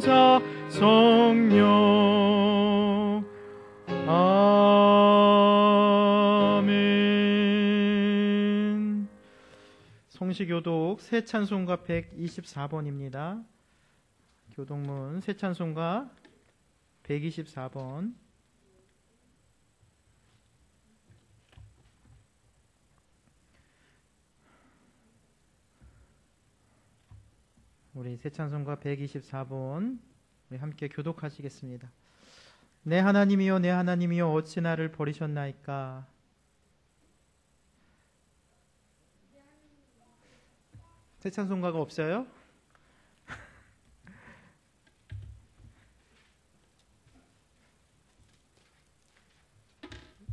성자 성령. 아멘. 성시교독 새 찬송가 124번입니다. 교독문 새 찬송가 124번. 우리 새 찬송가 124번 우리 함께 교독하시겠습니다. 내 하나님이여 내 하나님이여 어찌 나를 버리셨나이까. 새 찬송가가 없어요?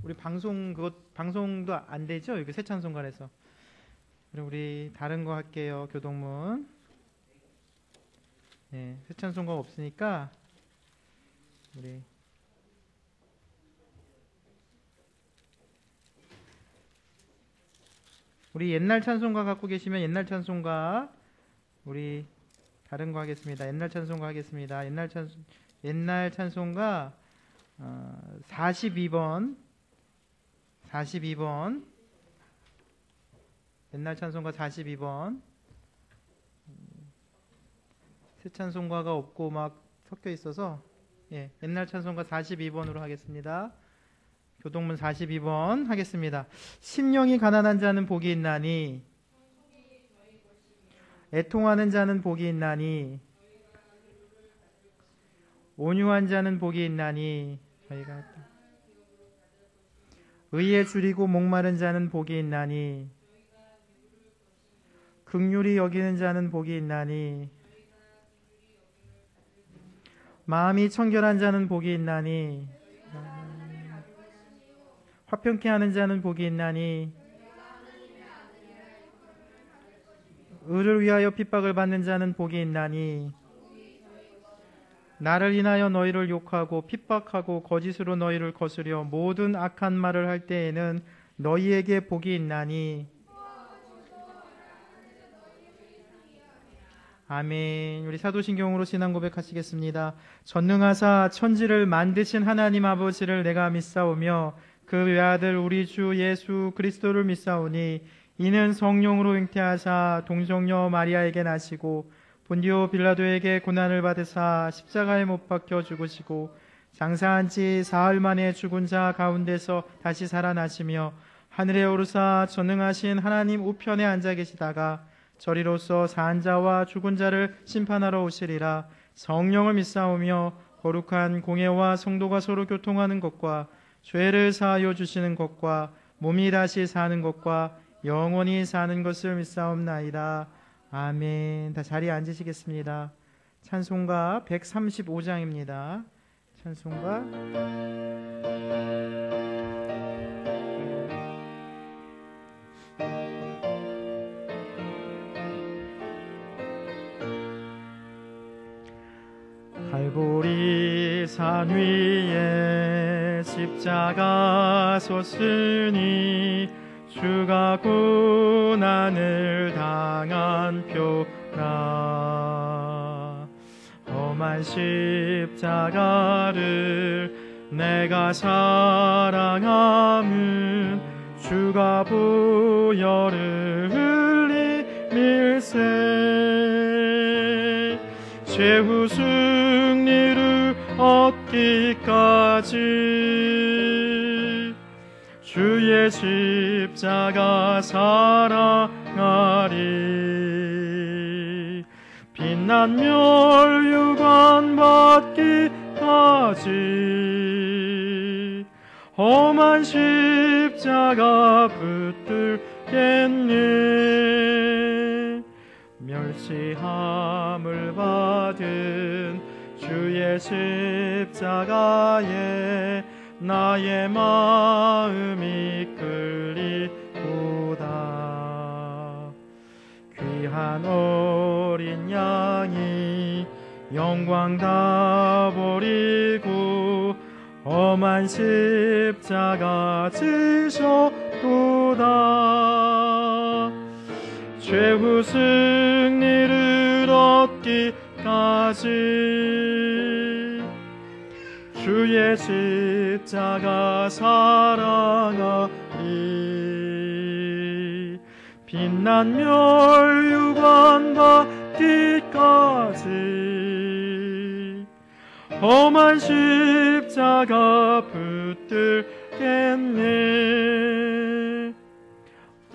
우리 방송도 안 되죠? 여기 새 찬송가에서. 우리 다른 거 할게요. 교독문. 네, 새 찬송가 없으니까 우리 옛날 찬송가 갖고 계시면 옛날 찬송가 우리 다른 거 하겠습니다. 옛날 찬송가 하겠습니다. 옛날 찬송가 42번 옛날 찬송가 42번. 새 찬송가가 없고 막 섞여 있어서 옛날 찬송가 42번으로 하겠습니다. 교독문 42번 하겠습니다. 심령이 가난한 자는 복이 있나니 애통하는 자는 복이 있나니 온유한 자는 복이 있나니 저희가 의에 줄이고 목마른 자는 복이 있나니 긍휼히 여기는 자는 복이 있나니 마음이 청결한 자는 복이 있나니 화평케 하는 자는 복이 있나니 의를 위하여 핍박을 받는 자는 복이 있나니 나를 인하여 너희를 욕하고 핍박하고 거짓으로 너희를 거스려 모든 악한 말을 할 때에는 너희에게 복이 있나니. 아멘. 우리 사도신경으로 신앙 고백하시겠습니다. 전능하사 천지를 만드신 하나님 아버지를 내가 믿사오며 그 외아들 우리 주 예수 그리스도를 믿사오니 이는 성령으로 잉태하사 동정녀 마리아에게 나시고 본디오 빌라도에게 고난을 받으사 십자가에 못 박혀 죽으시고 장사한 지 사흘 만에 죽은 자 가운데서 다시 살아나시며 하늘에 오르사 전능하신 하나님 우편에 앉아 계시다가 저리로서 산 자와 죽은 자를 심판하러 오시리라. 성령을 믿사오며 거룩한 공예와 성도가 서로 교통하는 것과 죄를 사하여 주시는 것과 몸이 다시 사는 것과 영원히 사는 것을 믿사옵나이다. 아멘. 다 자리에 앉으시겠습니다. 찬송가 135장입니다. 찬송가 갈보리 산 위에 십자가 섰으니 주가 고난을 당한 표라. 험한 십자가를 내가 사랑함은 주가 보혈을 흘리밀세 최후 승리를 얻기까지 주의 십자가 사랑하리. 빛난 멸류관 받기까지 험한 십자가 붙들겠네. 멸시함을 받은 주의 십자가에 나의 마음이 끌리도다. 귀한 어린 양이 영광 다 버리고 험한 십자가 지셨도다. 최후 승리를 얻기까지 주의 십자가 사랑하리. 빛난 멸류관 받기까지 험한 십자가 붙들겠네.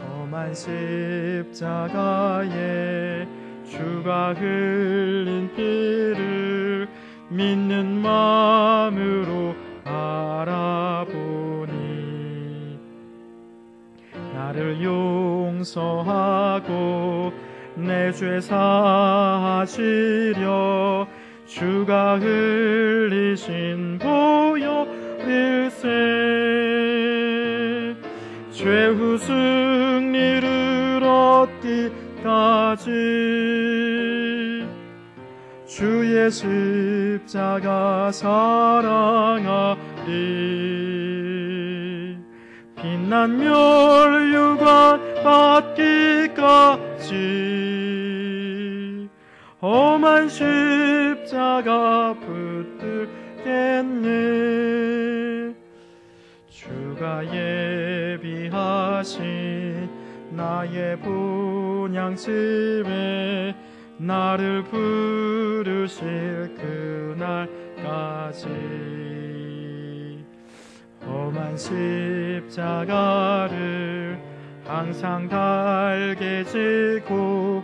험한 십자가에 주가 흘린 피를 믿는 마음으로 바라보니 나를 용서하고 내 죄 사하시려 주가 흘리신 보혈일세. 최후 승리를 얻기까지 주의 십자가 사랑하리. 빛난 멸류관 받기까지 험한 십자가 붙들겠네. 주가 예비하신 나의 본향집에 나를 부르실 그날까지 험한 십자가를 항상 달게 지고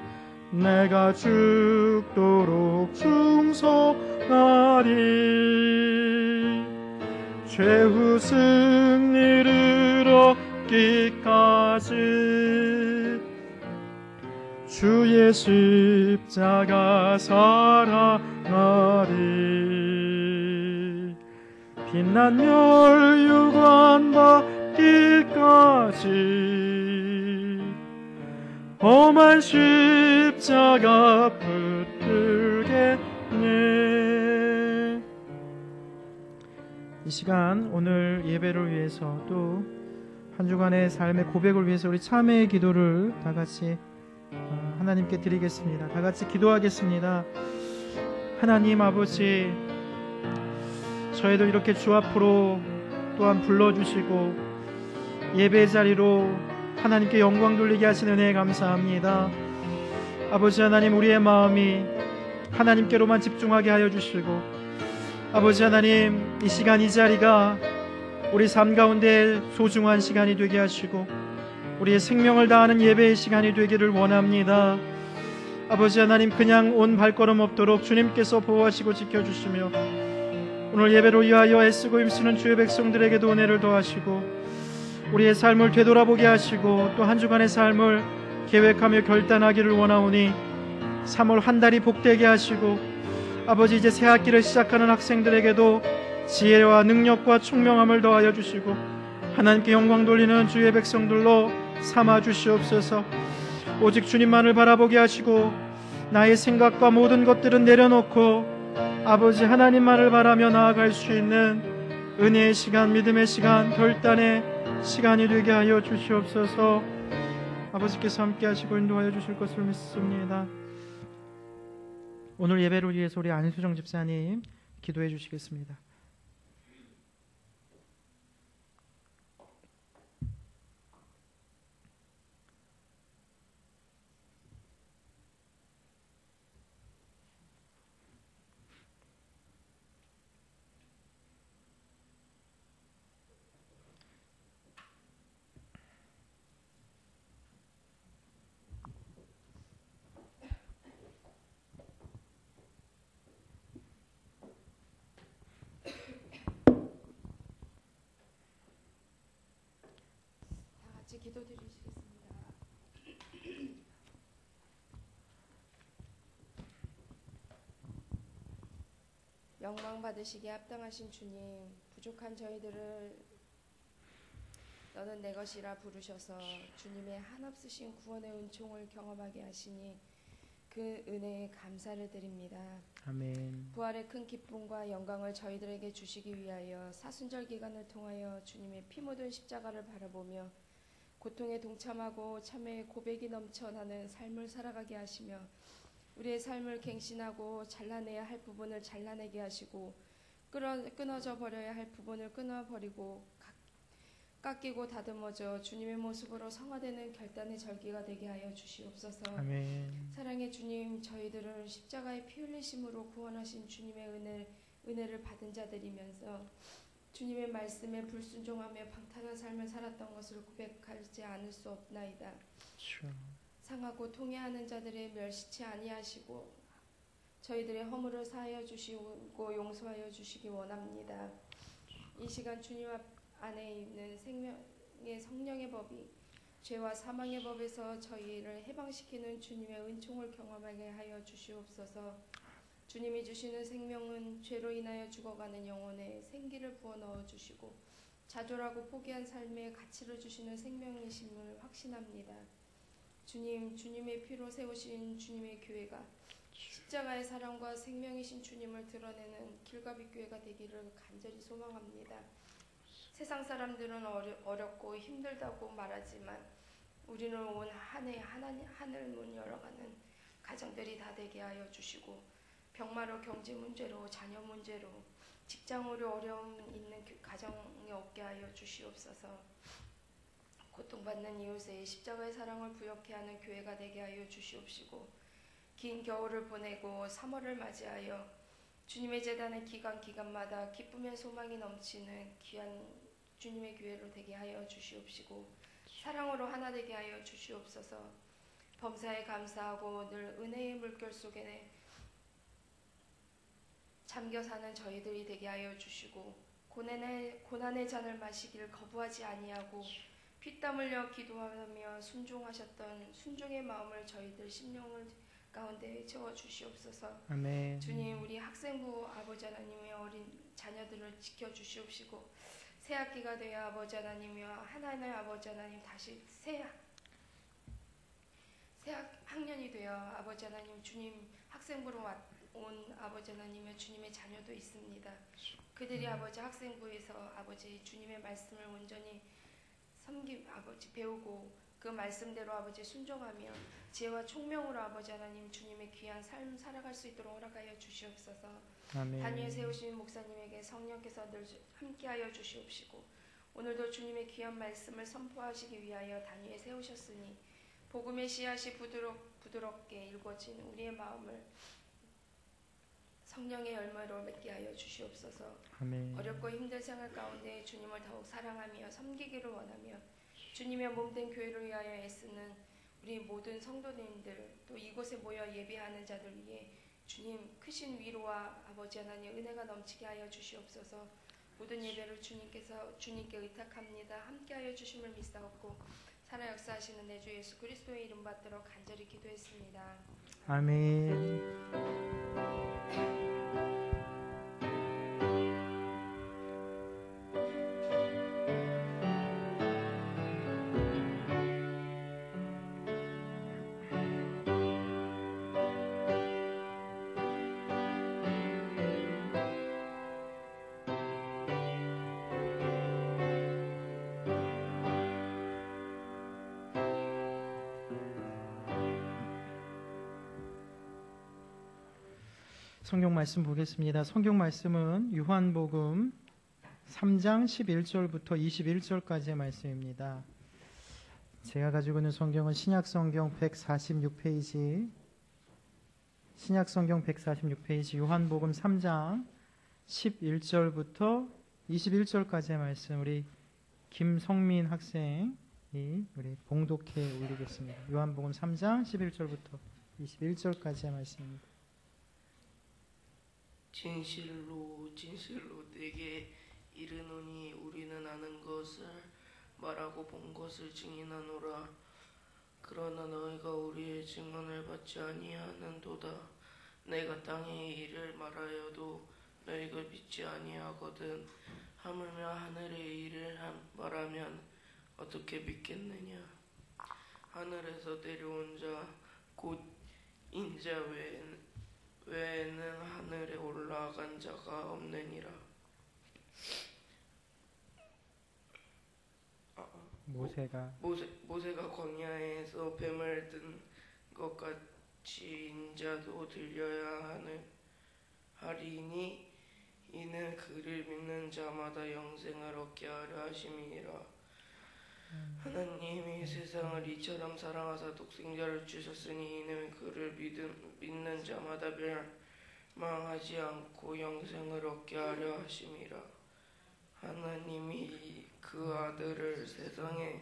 내가 죽도록 충성하리. 최후 승리를 얻기까지 주의 십자가 사랑하리. 빛난 멸류관 받기까지 험한 십자가 붙들겠네. 이 시간 오늘 예배를 위해서 또 한 주간의 삶의 고백을 위해서 우리 참회의 기도를 다 같이 하나님께 드리겠습니다. 다 같이 기도하겠습니다. 하나님 아버지, 저희도 이렇게 주 앞으로 또한 불러주시고 예배 자리로 하나님께 영광 돌리게 하시는 은혜에 감사합니다. 아버지 하나님, 우리의 마음이 하나님께로만 집중하게 하여 주시고, 아버지 하나님, 이 시간 이 자리가 우리 삶 가운데 소중한 시간이 되게 하시고 우리의 생명을 다하는 예배의 시간이 되기를 원합니다. 아버지 하나님, 그냥 온 발걸음 없도록 주님께서 보호하시고 지켜주시며 오늘 예배를 위하여 애쓰고 힘쓰는 주의 백성들에게도 은혜를 더하시고 우리의 삶을 되돌아보게 하시고 또 한 주간의 삶을 계획하며 결단하기를 원하오니 3월 한 달이 복되게 하시고 아버지, 이제 새 학기를 시작하는 학생들에게도 지혜와 능력과 총명함을 더하여 주시고 하나님께 영광 돌리는 주의 백성들로 삼아 주시옵소서. 오직 주님만을 바라보게 하시고 나의 생각과 모든 것들은 내려놓고 아버지 하나님만을 바라며 나아갈 수 있는 은혜의 시간, 믿음의 시간, 결단의 시간이 되게 하여 주시옵소서. 아버지께서 함께 하시고 인도하여 주실 것을 믿습니다. 오늘 예배를 위해서 우리 안수정 집사님 기도해 주시겠습니다. 기도드리시겠습니다. 영광 받으시기에 합당하신 주님, 부족한 저희들을 너는 내 것이라 부르셔서 주님의 한없으신 구원의 은총을 경험하게 하시니 그 은혜에 감사를 드립니다. 아멘. 부활의 큰 기쁨과 영광을 저희들에게 주시기 위하여 사순절 기간을 통하여 주님의 피 묻은 십자가를 바라보며 고통에 동참하고 참회의 고백이 넘쳐나는 삶을 살아가게 하시며 우리의 삶을 갱신하고 잘라내야 할 부분을 잘라내게 하시고 끊어져 버려야 할 부분을 끊어버리고 깎이고 다듬어져 주님의 모습으로 성화되는 결단의 절기가 되게 하여 주시옵소서. 아멘. 사랑의 주님, 저희들은 십자가의 피 흘리심으로 구원하신 주님의 은혜를 받은 자들이면서 주님의 말씀에 불순종하며 방탕한 삶을 살았던 것을 고백하지 않을 수 없나이다. 상하고 통해하는 자들의 멸시치 아니하시고 저희들의 허물을 사하여 주시고 용서하여 주시기 원합니다. 이 시간 주님 안에 있는 생명의 성령의 법이 죄와 사망의 법에서 저희를 해방시키는 주님의 은총을 경험하게 하여 주시옵소서. 주님이 주시는 생명은 죄로 인하여 죽어가는 영혼에 생기를 부어 넣어 주시고 좌절하고 포기한 삶에 가치를 주시는 생명이심을 확신합니다. 주님, 주님의 피로 세우신 주님의 교회가 십자가의 사랑과 생명이신 주님을 드러내는 길가비 교회가 되기를 간절히 소망합니다. 세상 사람들은 어렵고 힘들다고 말하지만 우리는 온 한 해 하늘 문 열어가는 가정들이 다 되게 하여 주시고 병마로 경제 문제로 자녀 문제로 직장으로 어려움 있는 가정이 없게 하여 주시옵소서. 고통받는 이웃에 십자가의 사랑을 부욕해 하는 교회가 되게 하여 주시옵시고 긴 겨울을 보내고 3월을 맞이하여 주님의 제단의 기간마다 기쁨의 소망이 넘치는 귀한 주님의 교회로 되게 하여 주시옵시고 사랑으로 하나 되게 하여 주시옵소서. 범사에 감사하고 늘 은혜의 물결 속에 잠겨 사는 저희들이 되게 하여 주시고 고난의 잔을 마시길 거부하지 아니하고 피땀 흘려 기도하며 순종하셨던 순종의 마음을 저희들 심령을 가운데 채워 주시옵소서. 아멘. 주님, 우리 학생부 아버지 하나님의 어린 자녀들을 지켜 주시옵시고 새 학기가 되어 아버지 하나님이여 하나님의 아버지 하나님 다시 새 학년이 되어 아버지 하나님 주님 학생부로 온 아버지 하나님의 주님의 자녀도 있습니다. 그들이 아버지 학생부에서 아버지 주님의 말씀을 온전히 아버지 배우고 그 말씀대로 아버지 순종하며 지혜와 총명으로 아버지 하나님 주님의 귀한 삶 살아갈 수 있도록 허락하여 주시옵소서. 아멘. 단위에 세우신 목사님에게 성령께서 늘 함께하여 주시옵시고 오늘도 주님의 귀한 말씀을 선포하시기 위하여 단위에 세우셨으니 복음의 씨앗이 부드럽게 일궈진 우리의 마음을 성령의 열매로 맺게 하여 주시옵소서. 아멘. 어렵고 힘든 생활 가운데 주님을 더욱 사랑하며 섬기기를 원하며 주님의 몸된 교회를 위하여 애쓰는 우리 모든 성도님들 또 이곳에 모여 예배하는 자들 위해 주님 크신 위로와 아버지 하나님 은혜가 넘치게 하여 주시옵소서. 모든 예배를 주님께 의탁합니다. 함께하여 주심을 믿사옵고 살아 역사하시는 내 주 예수 그리스도의 이름 받들어 간절히 기도했습니다. 아멘. 성경 말씀 보겠습니다. 성경 말씀은 요한복음 3장 11절부터 21절까지의 말씀입니다. 제가 가지고 있는 성경은 신약성경 146페이지 요한복음 3장 11절부터 21절까지의 말씀 우리 김성민 학생이 우리 봉독해 올리겠습니다. 요한복음 3장 11절부터 21절까지의 말씀입니다. 진실로 내게 이르노니 우리는 아는 것을 말하고 본 것을 증인하노라. 그러나 너희가 우리의 증언을 받지 아니하는도다. 내가 땅의 일을 말하여도 너희가 믿지 아니하거든. 하물며 하늘의 일을 말하면 어떻게 믿겠느냐. 하늘에서 내려온 자 곧 인자 외에는 하늘에 올라간 자가 없느니라. 모세가 광야에서 뱀을 든 것 인자도 들려야 하리니 이는 그를 믿는 자마다 영생을 얻게 하려 하심이니라. 하나님이 세상을 이처럼 사랑하사 독생자를 주셨으니 이는 그를 믿는 자마다 멸망하지 않고 영생을 얻게 하려 하심이라. 하나님이 그 아들을 세상에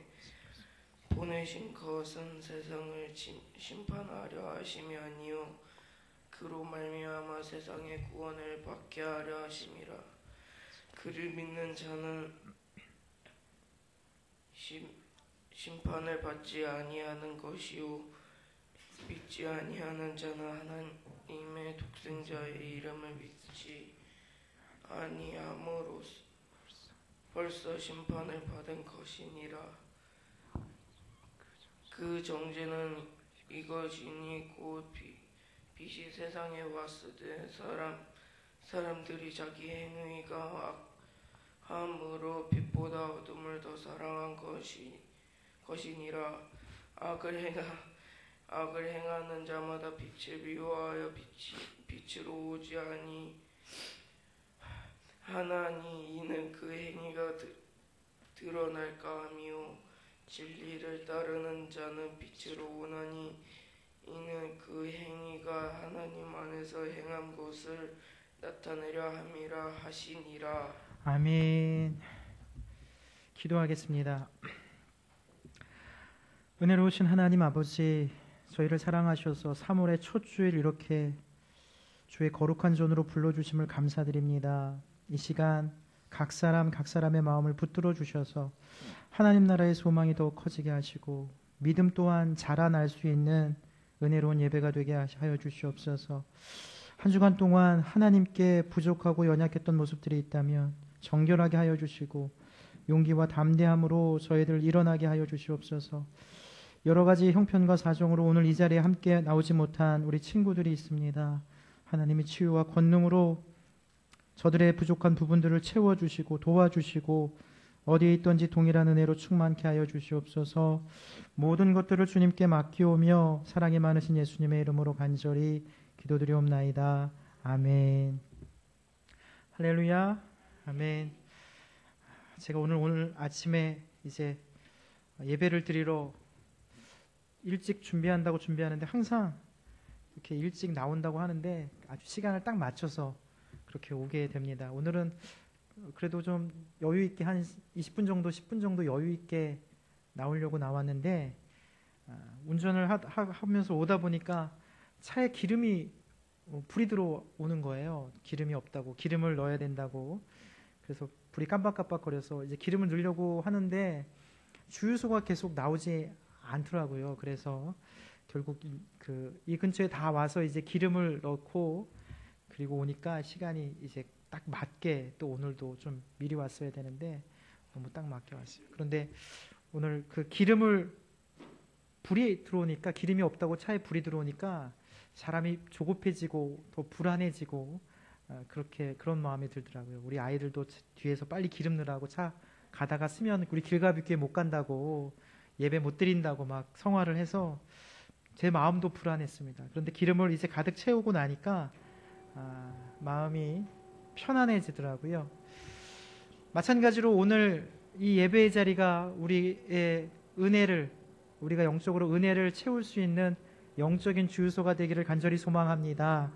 보내신 것은 세상을 심판하려 하심이 아니요 그로 말미암아 세상의 구원을 받게 하려 하심이라. 그를 믿는 자는 심판을 받지 아니하는 것이요 믿지 아니하는 자는 하나님의 독생자의 이름을 믿지 아니함으로써 벌써 심판을 받은 것이니라. 그 정죄는 이것이니 곧 빛이 세상에 왔으되 사람들이 자기 행위가 악함으로 빛보다 어둠을 더 사랑한 것이니라. 악을 행하는 자마다 빛을 미워하여 빛으로 오지 아니하나니 이는 그 행위가 드러날까 하며 진리를 따르는 자는 빛으로 오나니 이는 그 행위가 하나님 안에서 행한 것을 나타내려 함이라 하시니라. 아멘. 기도하겠습니다. 은혜로우신 하나님 아버지, 저희를 사랑하셔서 3월의 첫 주일 이렇게 주의 거룩한 존으로 불러주심을 감사드립니다. 이 시간 각 사람의 마음을 붙들어 주셔서 하나님 나라의 소망이 더욱 커지게 하시고 믿음 또한 자라날 수 있는 은혜로운 예배가 되게 하여 주시옵소서. 한 주간 동안 하나님께 부족하고 연약했던 모습들이 있다면 정결하게 하여 주시고 용기와 담대함으로 저희들 일어나게 하여 주시옵소서. 여러 가지 형편과 사정으로 오늘 이 자리에 함께 나오지 못한 우리 친구들이 있습니다. 하나님이 치유와 권능으로 저들의 부족한 부분들을 채워주시고 도와주시고 어디에 있든지 동일한 은혜로 충만케 하여 주시옵소서. 모든 것들을 주님께 맡기오며 사랑이 많으신 예수님의 이름으로 간절히 기도드리옵나이다. 아멘. 할렐루야. 아멘. 제가 오늘 아침에 이제 예배를 드리러 일찍 준비하는데 항상 이렇게 일찍 나온다고 하는데 아주 시간을 딱 맞춰서 그렇게 오게 됩니다. 오늘은 그래도 좀 여유 있게 한 20분 정도, 10분 정도 여유 있게 나오려고 나왔는데 운전을 하면서 오다 보니까 차에 기름이 불이 들어오는 거예요. 기름이 없다고, 기름을 넣어야 된다고. 그래서 불이 깜빡깜빡거려서 이제 기름을 넣으려고 하는데 주유소가 계속 나오지 않더라고요. 그래서 결국 이 근처에 다 와서 이제 기름을 넣고 그리고 오니까 시간이 이제 딱 맞게 또 오늘도 좀 미리 왔어야 되는데 너무 딱 맞게 왔어요. 그런데 오늘 그 불이 들어오니까 기름이 없다고 차에 불이 들어오니까 사람이 조급해지고 더 불안해지고 그런 마음이 들더라고요. 우리 아이들도 뒤에서 빨리 기름 넣으라고 차 가다가 쓰면 우리 길가뷰교회 못 간다고 예배 못 드린다고 막 성화를 해서 제 마음도 불안했습니다. 그런데 기름을 이제 가득 채우고 나니까 마음이 편안해지더라고요. 마찬가지로 오늘 이 예배의 자리가 우리의 우리가 영적으로 은혜를 채울 수 있는 영적인 주유소가 되기를 간절히 소망합니다.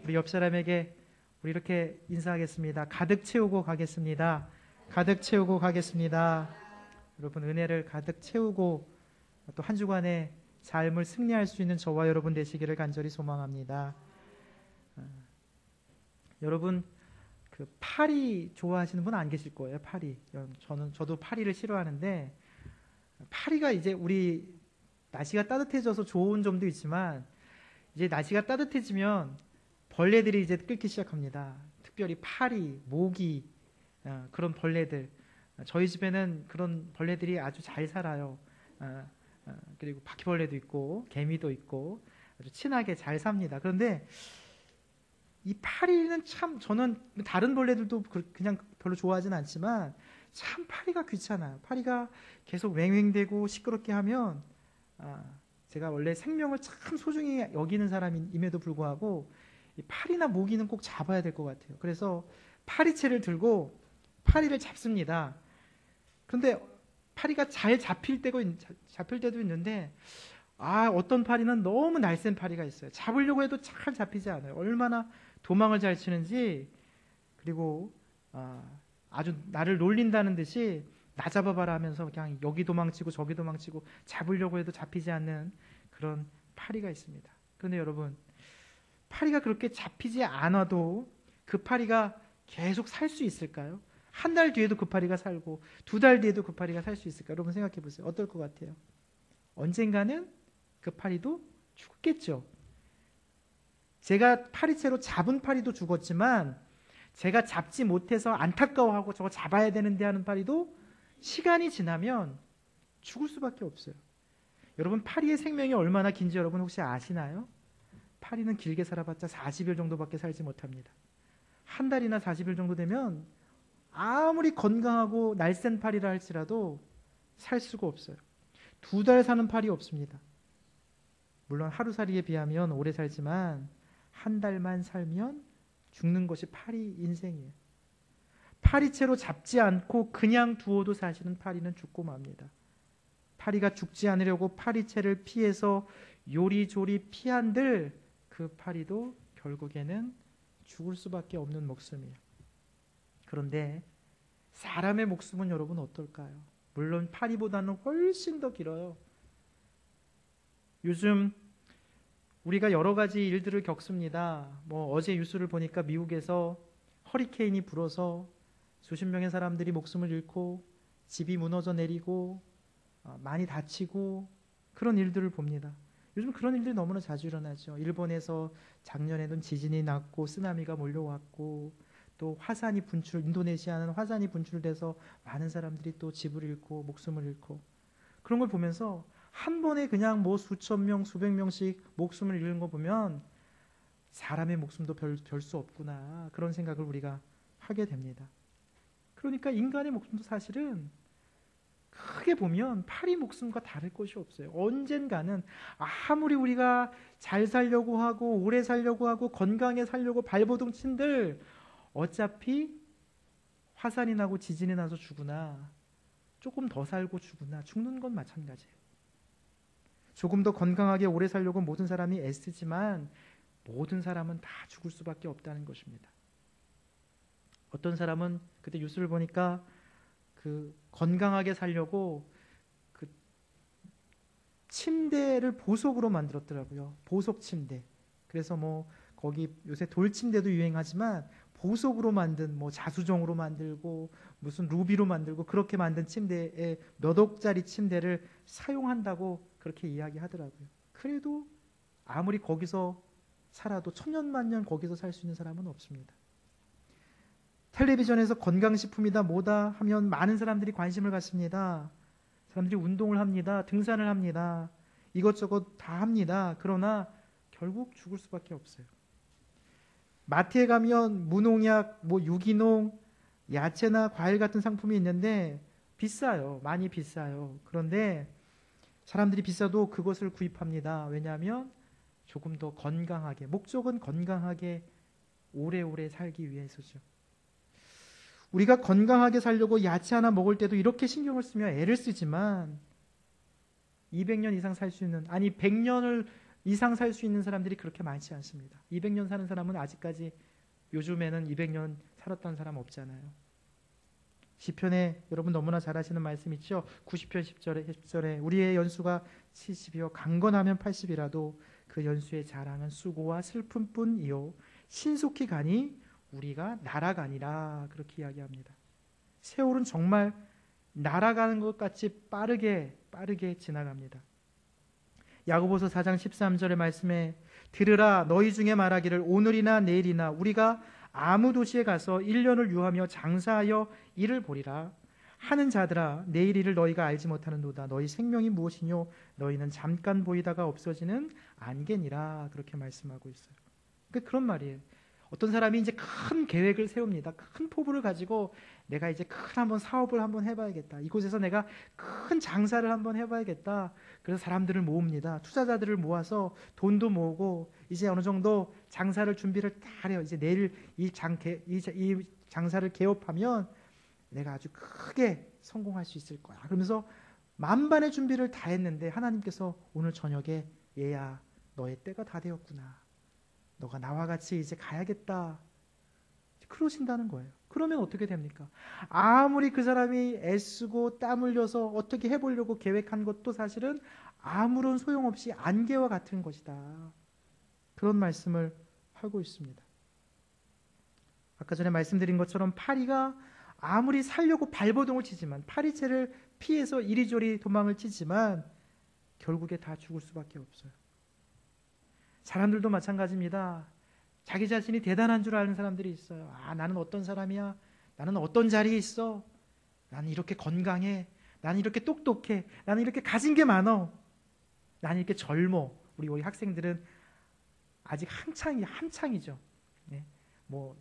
우리 옆 사람에게 우리 이렇게 인사하겠습니다. 가득 채우고 가겠습니다. 가득 채우고 가겠습니다. 여러분 은혜를 가득 채우고 또 한 주간의 삶을 승리할 수 있는 저와 여러분 되시기를 간절히 소망합니다. 여러분 그 파리 좋아하시는 분 안 계실 거예요. 파리. 저도 파리를 싫어하는데 파리가 이제 우리 날씨가 따뜻해져서 좋은 점도 있지만 이제 날씨가 따뜻해지면 벌레들이 이제 끓기 시작합니다. 특별히 파리, 모기 그런 벌레들. 저희 집에는 그런 벌레들이 아주 잘 살아요. 그리고 바퀴벌레도 있고 개미도 있고 아주 친하게 잘 삽니다. 그런데 이 파리는 참 저는 다른 벌레들도 그냥 별로 좋아하진 않지만 참 파리가 귀찮아요. 파리가 계속 왱왱대고 시끄럽게 하면 제가 원래 생명을 참 소중히 여기는 사람임에도 불구하고 이 팔이나 모기는 꼭 잡아야 될 것 같아요. 그래서 파리채를 들고 파리를 잡습니다. 그런데 파리가 잘 잡힐 때도 있는데 어떤 파리는 너무 날쌘 파리가 있어요. 잡으려고 해도 잘 잡히지 않아요. 얼마나 도망을 잘 치는지. 그리고 아주 나를 놀린다는 듯이 나 잡아봐라 하면서 그냥 여기 도망치고 저기 도망치고 잡으려고 해도 잡히지 않는 그런 파리가 있습니다. 그런데 여러분, 파리가 그렇게 잡히지 않아도 그 파리가 계속 살 수 있을까요? 한 달 뒤에도 그 파리가 살고 2달 뒤에도 그 파리가 살 수 있을까요? 여러분 생각해 보세요. 어떨 것 같아요? 언젠가는 그 파리도 죽겠죠. 제가 파리채로 잡은 파리도 죽었지만 제가 잡지 못해서 안타까워하고 저거 잡아야 되는데 하는 파리도 시간이 지나면 죽을 수밖에 없어요. 여러분, 파리의 생명이 얼마나 긴지 여러분 혹시 아시나요? 파리는 길게 살아봤자 40일 정도밖에 살지 못합니다. 한 달이나 40일 정도 되면 아무리 건강하고 날쌘 파리라 할지라도 살 수가 없어요. 2달 사는 파리 없습니다. 물론 하루살이에 비하면 오래 살지만 한 달만 살면 죽는 것이 파리 인생이에요. 파리채로 잡지 않고 그냥 두어도 사실은 파리는 죽고 맙니다. 파리가 죽지 않으려고 파리채를 피해서 요리조리 피한들 그 파리도 결국에는 죽을 수밖에 없는 목숨이에요. 그런데 사람의 목숨은 여러분 어떨까요? 물론 파리보다는 훨씬 더 길어요. 요즘 우리가 여러 가지 일들을 겪습니다. 어제 뉴스를 보니까 미국에서 허리케인이 불어서 수십 명의 사람들이 목숨을 잃고 집이 무너져 내리고 많이 다치고 그런 일들을 봅니다. 요즘 그런 일들이 너무나 자주 일어나죠. 일본에서 작년에는 지진이 났고 쓰나미가 몰려왔고 또 인도네시아는 화산이 분출돼서 많은 사람들이 또 집을 잃고 목숨을 잃고 그런 걸 보면서 한 번에 그냥 수천 명, 수백 명씩 목숨을 잃는 거 보면 사람의 목숨도 별 수 없구나 그런 생각을 우리가 하게 됩니다. 그러니까 인간의 목숨도 사실은 크게 보면 파리 목숨과 다를 것이 없어요. 언젠가는 아무리 우리가 잘 살려고 하고 오래 살려고 하고 건강하게 살려고 발버둥 친들 어차피 화산이 나고 지진이 나서 죽으나 조금 더 살고 죽으나 죽는 건 마찬가지예요. 조금 더 건강하게 오래 살려고 모든 사람이 애쓰지만 모든 사람은 다 죽을 수밖에 없다는 것입니다. 어떤 사람은 그때 뉴스를 보니까 건강하게 살려고 침대를 보석으로 만들었더라고요. 보석 침대. 그래서 거기 요새 돌 침대도 유행하지만 보석으로 만든 자수정으로 만들고 무슨 루비로 만들고 그렇게 만든 침대에 몇 억짜리 침대를 사용한다고 그렇게 이야기하더라고요. 그래도 아무리 거기서 살아도 천년만년 거기서 살 수 있는 사람은 없습니다. 텔레비전에서 건강식품이다 뭐다 하면 많은 사람들이 관심을 갖습니다. 사람들이 운동을 합니다. 등산을 합니다. 이것저것 다 합니다. 그러나 결국 죽을 수밖에 없어요. 마트에 가면 무농약, 유기농, 야채나 과일 같은 상품이 있는데 비싸요. 많이 비싸요. 그런데 사람들이 비싸도 그것을 구입합니다. 왜냐하면 조금 더 건강하게, 목적은 건강하게 오래오래 살기 위해서죠. 우리가 건강하게 살려고 야채 하나 먹을 때도 이렇게 신경을 쓰며 애를 쓰지만 200년 이상 살 수 있는, 100년을 이상 살 수 있는 사람들이 그렇게 많지 않습니다. 200년 사는 사람은 아직까지 요즘에는 200년 살았다는 사람 없잖아요. 시편에 여러분 너무나 잘 아시는 말씀 있죠? 90편 10절에 우리의 연수가 70이요 강건하면 80이라도 그 연수의 자랑은 수고와 슬픔뿐이요 신속히 가니 우리가 날아가니라 그렇게 이야기합니다. 세월은 정말 날아가는 것 같이 빠르게 지나갑니다. 야고보서 4장 13절의 말씀에 들으라 너희 중에 말하기를 오늘이나 내일이나 우리가 아무 도시에 가서 1년을 유하며 장사하여 이를 보리라 하는 자들아 내일 일을 너희가 알지 못하는도다. 너희 생명이 무엇이뇨 너희는 잠깐 보이다가 없어지는 안개니라 그렇게 말씀하고 있어요. 그런 말이에요. 어떤 사람이 이제 큰 계획을 세웁니다. 큰 포부를 가지고 내가 이제 큰 한번 사업을 한번 해봐야겠다. 이곳에서 내가 큰 장사를 한번 해봐야겠다. 그래서 사람들을 모읍니다. 투자자들을 모아서 돈도 모으고 이제 어느 정도 장사를 준비를 다 해요. 이제 내일 이 장사를 개업하면 내가 아주 크게 성공할 수 있을 거야. 그러면서 만반의 준비를 다 했는데 하나님께서 오늘 저녁에 얘야, 너의 때가 다 되었구나. 너가 나와 같이 이제 가야겠다. 그러신다는 거예요. 그러면 어떻게 됩니까? 아무리 그 사람이 애쓰고 땀 흘려서 어떻게 해보려고 계획한 것도 사실은 아무런 소용없이 안개와 같은 것이다. 그런 말씀을 하고 있습니다. 아까 전에 말씀드린 것처럼 파리가 아무리 살려고 발버둥을 치지만, 파리채를 피해서 이리저리 도망을 치지만 결국에 다 죽을 수밖에 없어요. 사람들도 마찬가지입니다. 자기 자신이 대단한 줄 아는 사람들이 있어요. 나는 어떤 사람이야? 나는 어떤 자리에 있어? 나는 이렇게 건강해. 나는 이렇게 똑똑해. 나는 이렇게 가진 게 많어. 나는 이렇게 젊어. 우리 학생들은 아직 한창이죠. 네. 뭐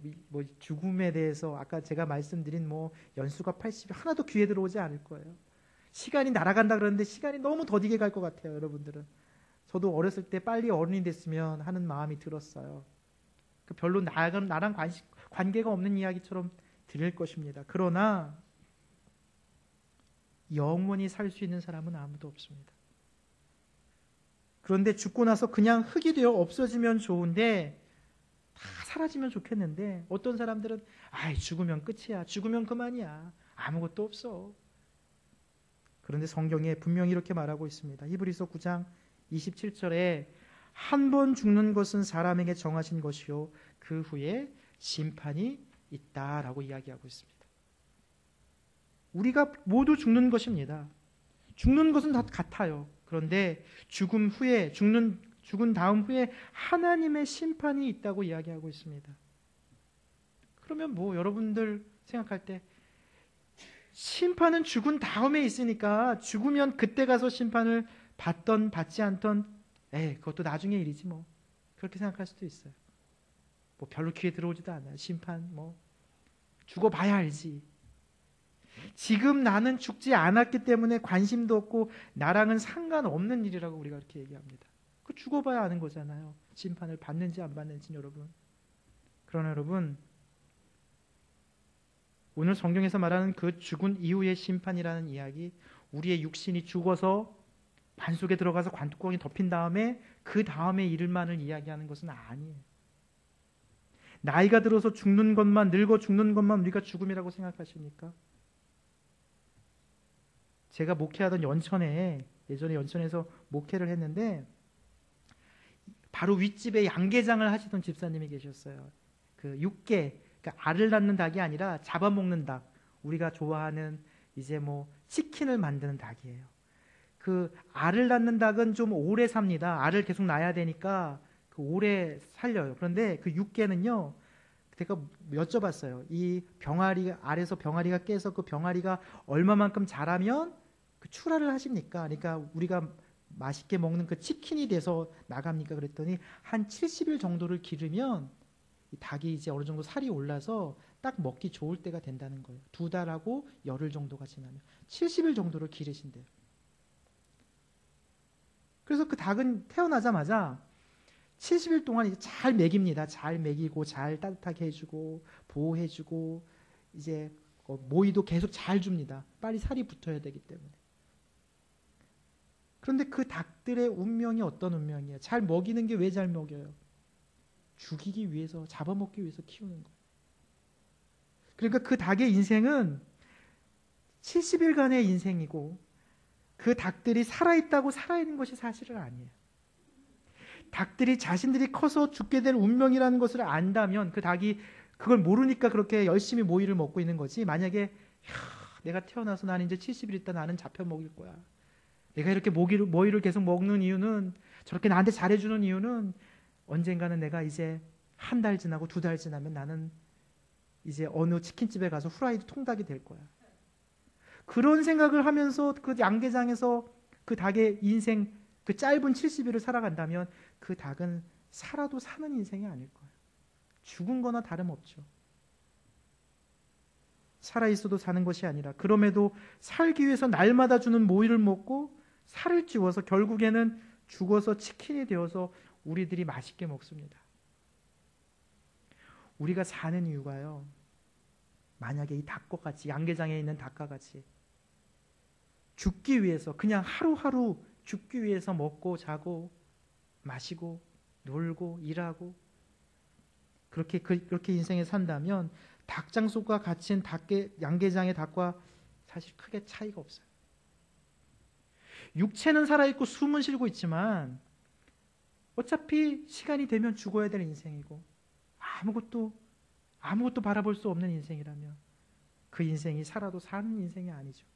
죽음에 대해서 아까 제가 말씀드린 연수가 80이 하나도 귀에 들어오지 않을 거예요. 시간이 날아간다 그러는데 시간이 너무 더디게 갈 것 같아요, 여러분들은. 저도 어렸을 때 빨리 어른이 됐으면 하는 마음이 들었어요. 별로 나랑 관계가 없는 이야기처럼 들릴 것입니다. 그러나 영원히 살 수 있는 사람은 아무도 없습니다. 그런데 죽고 나서 그냥 흙이 되어 없어지면 좋은데, 다 사라지면 좋겠는데, 어떤 사람들은 죽으면 끝이야, 죽으면 그만이야, 아무것도 없어. 그런데 성경에 분명히 이렇게 말하고 있습니다. 히브리서 9장 27절에 한 번 죽는 것은 사람에게 정하신 것이요 그 후에 심판이 있다라고 이야기하고 있습니다. 우리가 모두 죽는 것입니다. 죽는 것은 다 같아요. 그런데 죽은 다음 후에 하나님의 심판이 있다고 이야기하고 있습니다. 그러면 여러분들 생각할 때 심판은 죽은 다음에 있으니까 죽으면 그때 가서 심판을 받던 받지 않던 그것도 나중의 일이지 그렇게 생각할 수도 있어요. 별로 귀에 들어오지도 않아요. 심판 죽어봐야 알지. 지금 나는 죽지 않았기 때문에 관심도 없고 나랑은 상관없는 일이라고 우리가 그렇게 얘기합니다. 죽어봐야 아는 거잖아요. 심판을 받는지 안 받는지. 여러분, 그러나 여러분, 오늘 성경에서 말하는 그 죽은 이후의 심판이라는 이야기, 우리의 육신이 죽어서 반 속에 들어가서 관뚜껑이 덮인 다음에 그 다음에 일만을 이야기하는 것은 아니에요. 나이가 들어서 죽는 것만, 늙어 죽는 것만 우리가 죽음이라고 생각하십니까? 제가 목회하던 예전에 연천에서 목회를 했는데 바로 윗집에 양계장을 하시던 집사님이 계셨어요. 그 육계, 그러니까 알을 낳는 닭이 아니라 잡아먹는 닭, 우리가 좋아하는 이제 치킨을 만드는 닭이에요. 그 알을 낳는 닭은 좀 오래 삽니다. 알을 계속 낳아야 되니까 오래 살려요. 그런데 그 육계는요, 제가 여쭤봤어요. 이 알에서 병아리가 깨서 그 병아리가 얼마만큼 자라면 그 출하를 하십니까? 그러니까 우리가 맛있게 먹는 그 치킨이 돼서 나갑니까? 그랬더니 한 70일 정도를 기르면 이 닭이 이제 어느 정도 살이 올라서 딱 먹기 좋을 때가 된다는 거예요. 2달하고 열흘 정도가 지나면 70일 정도를 기르신대요. 그래서 그 닭은 태어나자마자 70일 동안 이제 잘 먹입니다. 잘 먹이고 잘 따뜻하게 해주고 보호해주고 이제 모이도 계속 잘 줍니다. 빨리 살이 붙어야 되기 때문에. 그런데 그 닭들의 운명이 어떤 운명이에요? 잘 먹이는 게 왜 잘 먹여요? 죽이기 위해서, 잡아먹기 위해서 키우는 거예요. 그러니까 그 닭의 인생은 70일간의 인생이고 그 닭들이 살아있다고 살아있는 것이 사실은 아니에요. 닭들이 자신들이 커서 죽게 될 운명이라는 것을 안다면 그 닭이 그걸 모르니까 그렇게 열심히 모이를 먹고 있는 거지, 만약에 내가 태어나서 나는 이제 70일 있다 나는 잡혀 먹일 거야, 내가 이렇게 모이를 계속 먹는 이유는, 저렇게 나한테 잘해주는 이유는 언젠가는 내가 이제 한 달 지나고 2달 지나면 나는 이제 어느 치킨집에 가서 후라이드 통닭이 될 거야. 그런 생각을 하면서 그 양계장에서 그 닭의 인생, 그 짧은 70일을 살아간다면 그 닭은 살아도 사는 인생이 아닐 거예요. 죽은 거나 다름없죠. 살아있어도 사는 것이 아니라 그럼에도 살기 위해서 날마다 주는 모이를 먹고 살을 찌워서 결국에는 죽어서 치킨이 되어서 우리들이 맛있게 먹습니다. 우리가 사는 이유가요, 만약에 이 닭과 같이, 양계장에 있는 닭과 같이 죽기 위해서, 그냥 하루하루 죽기 위해서 먹고 자고 마시고 놀고 일하고 그렇게 인생에 산다면 닭장속과 갇힌 양계장의 닭과 사실 크게 차이가 없어요. 육체는 살아있고 숨은 쉬고 있지만 어차피 시간이 되면 죽어야 될 인생이고 아무것도 바라볼 수 없는 인생이라면 그 인생이 살아도 사는 인생이 아니죠.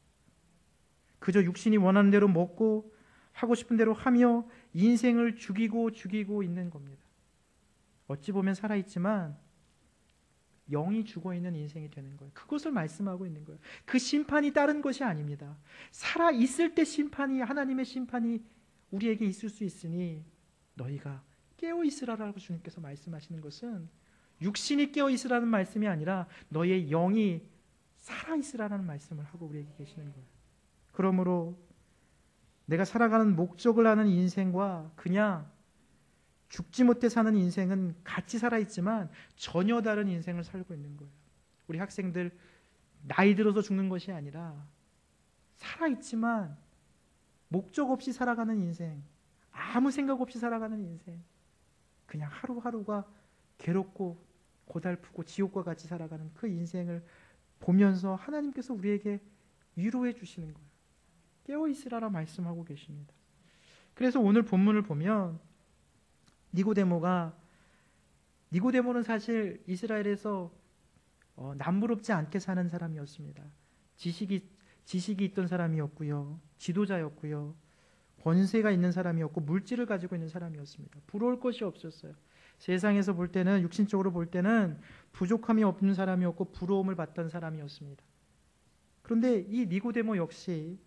그저 육신이 원하는 대로 먹고 하고 싶은 대로 하며 인생을 죽이고 있는 겁니다. 어찌 보면 살아있지만 영이 죽어있는 인생이 되는 거예요. 그것을 말씀하고 있는 거예요. 그 심판이 다른 것이 아닙니다. 살아있을 때 하나님의 심판이 우리에게 있을 수 있으니 너희가 깨어있으라라고 주님께서 말씀하시는 것은 육신이 깨어있으라는 말씀이 아니라 너희의 영이 살아있으라는 말씀을 하고 우리에게 계시는 거예요. 그러므로 내가 살아가는 목적을 아는 인생과 그냥 죽지 못해 사는 인생은 같이 살아있지만 전혀 다른 인생을 살고 있는 거예요. 우리 학생들 나이 들어서 죽는 것이 아니라 살아있지만 목적 없이 살아가는 인생, 아무 생각 없이 살아가는 인생, 그냥 하루하루가 괴롭고 고달프고 지옥과 같이 살아가는 그 인생을 보면서 하나님께서 우리에게 위로해 주시는 거예요. 깨어있으라라 말씀하고 계십니다. 그래서 오늘 본문을 보면 니고데모는 사실 이스라엘에서 남부럽지 않게 사는 사람이었습니다. 지식이 있던 사람이었고요, 지도자였고요, 권세가 있는 사람이었고 물질을 가지고 있는 사람이었습니다. 부러울 것이 없었어요. 세상에서 볼 때는, 육신적으로 볼 때는 부족함이 없는 사람이었고 부러움을 받던 사람이었습니다. 그런데 이 니고데모 역시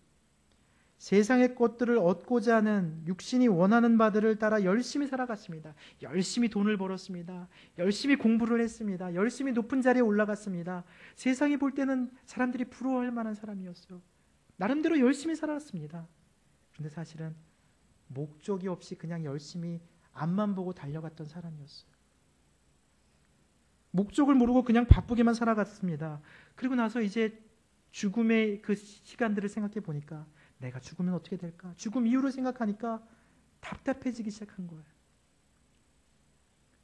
세상의 것들을 얻고자 하는 육신이 원하는 바들을 따라 열심히 살아갔습니다. 열심히 돈을 벌었습니다. 열심히 공부를 했습니다. 열심히 높은 자리에 올라갔습니다. 세상이 볼 때는 사람들이 부러워할 만한 사람이었어요. 나름대로 열심히 살았습니다. 그런데 사실은 목적이 없이 그냥 열심히 앞만 보고 달려갔던 사람이었어요. 목적을 모르고 그냥 바쁘게만 살아갔습니다. 그리고 나서 이제 죽음의 그 시간들을 생각해 보니까 내가 죽으면 어떻게 될까? 죽음 이후를 생각하니까 답답해지기 시작한 거예요.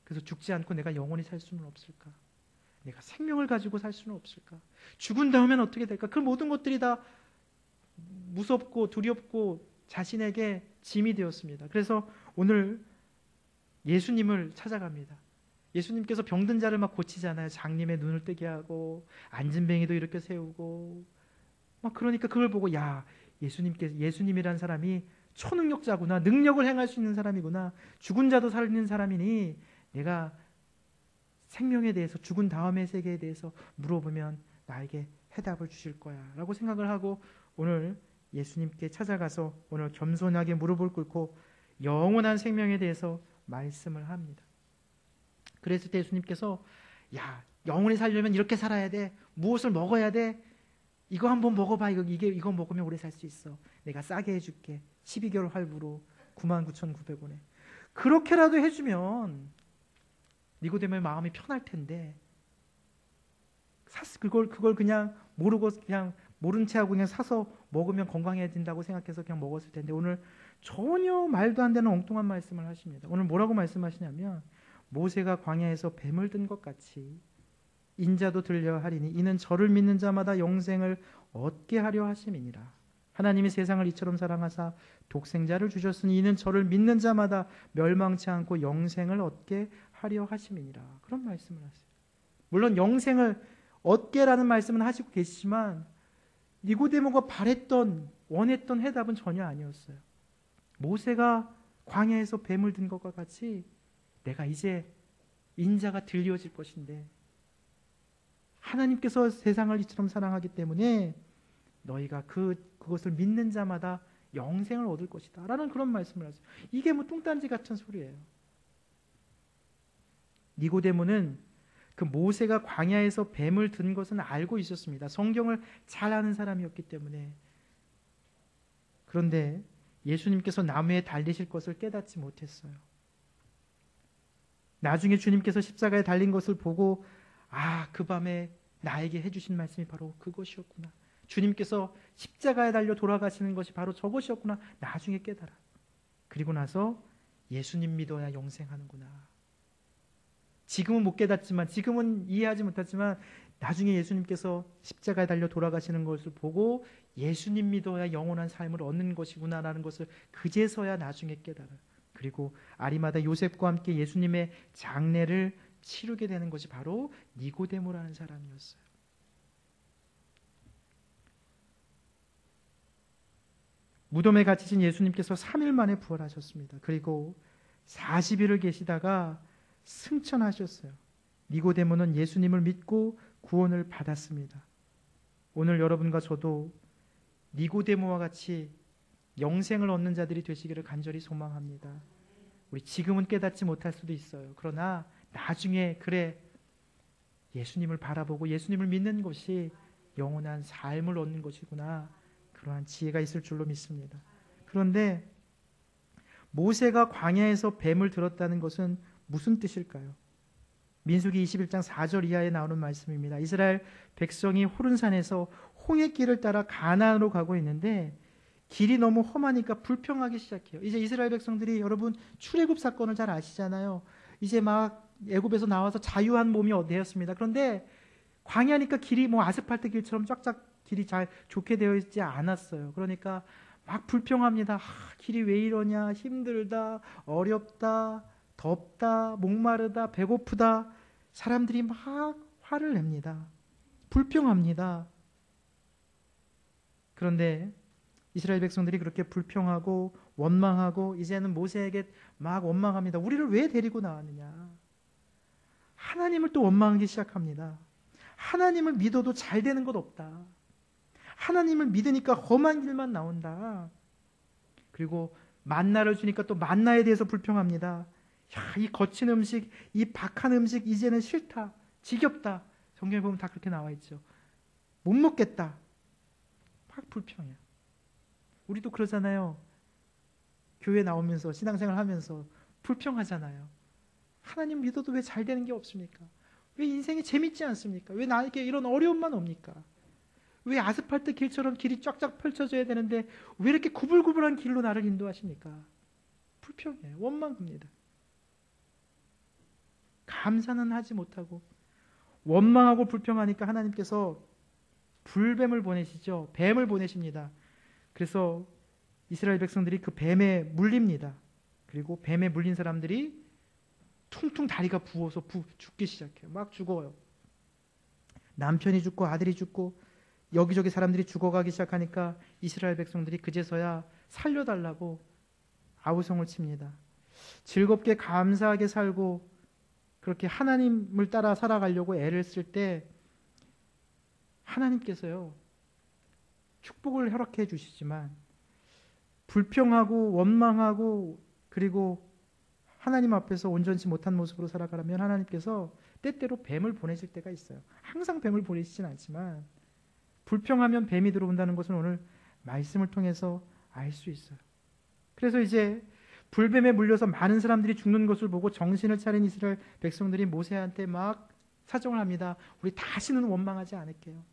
그래서 죽지 않고 내가 영원히 살 수는 없을까? 내가 생명을 가지고 살 수는 없을까? 죽은 다음엔 어떻게 될까? 그 모든 것들이 다 무섭고 두렵고 자신에게 짐이 되었습니다. 그래서 오늘 예수님을 찾아갑니다. 예수님께서 병든 자를 막 고치잖아요. 장님의 눈을 뜨게 하고 앉은뱅이도 이렇게 세우고 막 그러니까 그걸 보고 야, 예수님이란 사람이 초능력자구나, 능력을 행할 수 있는 사람이구나, 죽은 자도 살리는 사람이니 내가 생명에 대해서, 죽은 다음의 세계에 대해서 물어보면 나에게 해답을 주실 거야 라고 생각을 하고 오늘 예수님께 찾아가서 오늘 겸손하게 무릎을 꿇고 영원한 생명에 대해서 말씀을 합니다. 그랬을 때 예수님께서 야, 영원히 살려면 이렇게 살아야 돼, 무엇을 먹어야 돼, 이거 한번 먹어봐. 이거 먹으면 오래 살 수 있어. 내가 싸게 해줄게. 12개월 할부로 99,900원에. 그렇게라도 해주면 니고데모의 마음이 편할 텐데 그걸 그냥 모르고 그냥 모른 채 하고 그냥 사서 먹으면 건강해진다고 생각해서 그냥 먹었을 텐데 오늘 전혀 말도 안 되는 엉뚱한 말씀을 하십니다. 오늘 뭐라고 말씀하시냐면 모세가 광야에서 뱀을 든 것 같이 인자도 들려 하리니 이는 저를 믿는 자마다 영생을 얻게 하려 하심이니라. 하나님이 세상을 이처럼 사랑하사 독생자를 주셨으니 이는 저를 믿는 자마다 멸망치 않고 영생을 얻게 하려 하심이니라. 그런 말씀을 하세요. 물론 영생을 얻게라는 말씀은 하시고 계시지만 니고데모가 원했던 해답은 전혀 아니었어요. 모세가 광야에서 뱀을 든 것과 같이 내가 이제 인자가 들려질 것인데 하나님께서 세상을 이처럼 사랑하기 때문에 너희가 그것을 믿는 자마다 영생을 얻을 것이다 라는 그런 말씀을 하세요. 이게 뭐 뚱딴지 같은 소리예요. 니고데모는 그 모세가 광야에서 뱀을 든 것은 알고 있었습니다. 성경을 잘 아는 사람이었기 때문에. 그런데 예수님께서 나무에 달리실 것을 깨닫지 못했어요. 나중에 주님께서 십자가에 달린 것을 보고 그 밤에 나에게 해주신 말씀이 바로 그것이었구나. 주님께서 십자가에 달려 돌아가시는 것이 바로 저것이었구나. 나중에 깨달아. 그리고 나서 예수님 믿어야 영생하는구나. 지금은 못 깨닫지만, 지금은 이해하지 못하지만 나중에 예수님께서 십자가에 달려 돌아가시는 것을 보고 예수님 믿어야 영원한 삶을 얻는 것이구나라는 것을 그제서야 나중에 깨달아요. 그리고 아리마다 요셉과 함께 예수님의 장례를 치르게 되는 것이 바로 니고데모라는 사람이었어요. 무덤에 갇히신 예수님께서 3일 만에 부활하셨습니다. 그리고 40일을 계시다가 승천하셨어요. 니고데모는 예수님을 믿고 구원을 받았습니다. 오늘 여러분과 저도 니고데모와 같이 영생을 얻는 자들이 되시기를 간절히 소망합니다. 우리 지금은 깨닫지 못할 수도 있어요. 그러나 나중에 예수님을 바라보고 예수님을 믿는 것이 영원한 삶을 얻는 것이구나, 그러한 지혜가 있을 줄로 믿습니다. 그런데 모세가 광야에서 뱀을 들었다는 것은 무슨 뜻일까요? 민수기 21장 4절 이하에 나오는 말씀입니다. 이스라엘 백성이 호른산에서 홍해 길을 따라 가나안으로 가고 있는데 길이 너무 험하니까 불평하기 시작해요. 이제 이스라엘 백성들이, 여러분 출애굽 사건을 잘 아시잖아요. 이제 막 애굽에서 나와서 자유한 몸이 되었습니다. 그런데 광야니까 길이 아스팔트 길처럼 쫙쫙 길이 잘 좋게 되어 있지 않았어요. 그러니까 막 불평합니다. 길이 왜 이러냐, 힘들다, 어렵다, 덥다, 목마르다, 배고프다. 사람들이 막 화를 냅니다. 불평합니다. 그런데 이스라엘 백성들이 그렇게 불평하고 원망하고 이제는 모세에게 막 원망합니다. 우리를 왜 데리고 나왔느냐. 하나님을 또 원망하기 시작합니다. 하나님을 믿어도 잘 되는 것 없다. 하나님을 믿으니까 험한 길만 나온다. 그리고 만나를 주니까 또 만나에 대해서 불평합니다. 이 거친 음식, 이 박한 음식 이제는 싫다, 지겹다. 성경에 보면 다 그렇게 나와 있죠. 못 먹겠다. 막 불평해요. 우리도 그러잖아요. 교회 나오면서 신앙생활 하면서 불평하잖아요. 하나님 믿어도 왜 잘 되는 게 없습니까? 왜 인생이 재밌지 않습니까? 왜 나에게 이런 어려움만 옵니까? 왜 아스팔트 길처럼 길이 쫙쫙 펼쳐져야 되는데 왜 이렇게 구불구불한 길로 나를 인도하십니까? 불평해요. 원망합니다. 감사는 하지 못하고 원망하고 불평하니까 하나님께서 불뱀을 보내시죠. 뱀을 보내십니다. 그래서 이스라엘 백성들이 그 뱀에 물립니다. 그리고 뱀에 물린 사람들이 퉁퉁 다리가 부어서 죽기 시작해요. 막 죽어요. 남편이 죽고 아들이 죽고 여기저기 사람들이 죽어가기 시작하니까 이스라엘 백성들이 그제서야 살려달라고 아우성을 칩니다. 즐겁게 감사하게 살고 그렇게 하나님을 따라 살아가려고 애를 쓸 때 하나님께서요, 축복을 허락해 주시지만 불평하고 원망하고 그리고 하나님 앞에서 온전치 못한 모습으로 살아가려면 하나님께서 때때로 뱀을 보내실 때가 있어요. 항상 뱀을 보내시진 않지만 불평하면 뱀이 들어온다는 것은 오늘 말씀을 통해서 알 수 있어요. 그래서 이제 불뱀에 물려서 많은 사람들이 죽는 것을 보고 정신을 차린 이스라엘 백성들이 모세한테 막 사정을 합니다. 우리 다시는 원망하지 않을게요.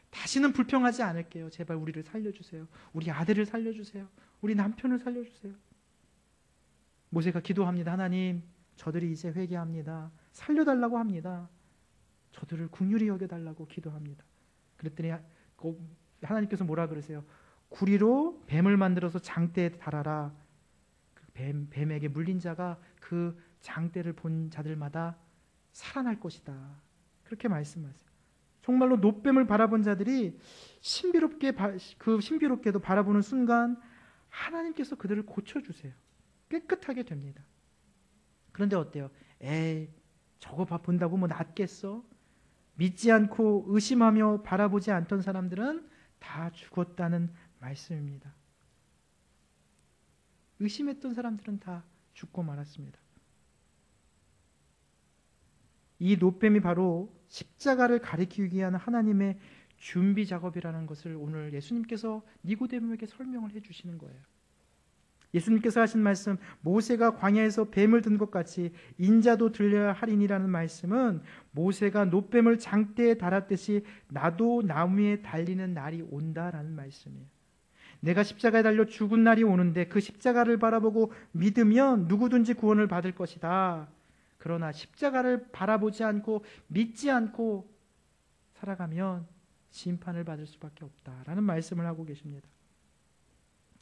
다시는 불평하지 않을게요. 제발 우리를 살려주세요. 우리 아들을 살려주세요. 우리 남편을 살려주세요. 모세가 기도합니다. 하나님, 저들이 이제 회개합니다. 살려달라고 합니다. 저들을 긍휼히 여겨달라고 기도합니다. 그랬더니 하나님께서 뭐라 그러세요? 구리로 뱀을 만들어서 장대에 달아라. 뱀에게 물린 자가 그 장대를 본 자들마다 살아날 것이다. 그렇게 말씀하세요. 정말로 노뱀을 바라본 자들이 신비롭게도 바라보는 순간 하나님께서 그들을 고쳐주세요. 깨끗하게 됩니다. 그런데 어때요? 저거 본다고 뭐 낫겠어? 믿지 않고 의심하며 바라보지 않던 사람들은 다 죽었다는 말씀입니다. 의심했던 사람들은 다 죽고 말았습니다. 이 노뱀이 바로 십자가를 가리키기 위한 하나님의 준비 작업이라는 것을 오늘 예수님께서 니고데모에게 설명을 해주시는 거예요. 예수님께서 하신 말씀, 모세가 광야에서 뱀을 든 것 같이 인자도 들려야 하리니라는 말씀은 모세가 노뱀을 장대에 달았듯이 나도 나무에 달리는 날이 온다라는 말씀이에요. 내가 십자가에 달려 죽은 날이 오는데 그 십자가를 바라보고 믿으면 누구든지 구원을 받을 것이다. 그러나 십자가를 바라보지 않고 믿지 않고 살아가면 심판을 받을 수밖에 없다라는 말씀을 하고 계십니다.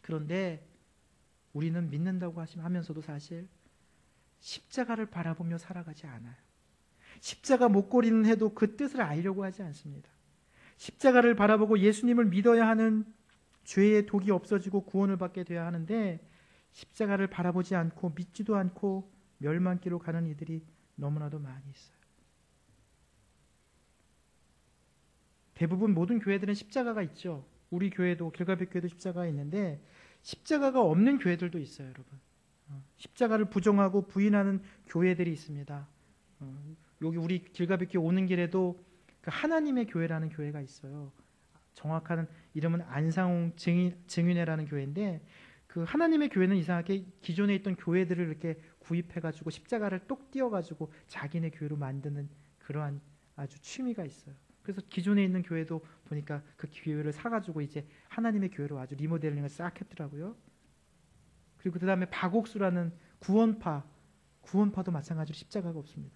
그런데 우리는 믿는다고 하면서도 사실 십자가를 바라보며 살아가지 않아요. 십자가 목걸이는 해도 그 뜻을 알려고 하지 않습니다. 십자가를 바라보고 예수님을 믿어야 하는 죄의 독이 없어지고 구원을 받게 돼야 하는데 십자가를 바라보지 않고 믿지도 않고 멸망길로 가는 이들이 너무나도 많이 있어요. 대부분 모든 교회들은 십자가가 있죠. 우리 교회도 길가백 교회도 십자가가 있는데 십자가가 없는 교회들도 있어요, 여러분. 십자가를 부정하고 부인하는 교회들이 있습니다. 여기 우리 길가백 교회 오는 길에도 그 하나님의 교회라는 교회가 있어요. 정확한 이름은 안상홍 증인회라는 교회인데 그 하나님의 교회는 이상하게 기존에 있던 교회들을 이렇게 구입해가지고 십자가를 똑 띄워가지고 자기네 교회로 만드는 그러한 아주 취미가 있어요. 그래서 기존에 있는 교회도 보니까 그 교회를 사가지고 이제 하나님의 교회로 아주 리모델링을 싹 했더라고요. 그리고 그 다음에 박옥수라는 구원파도 마찬가지로 십자가가 없습니다.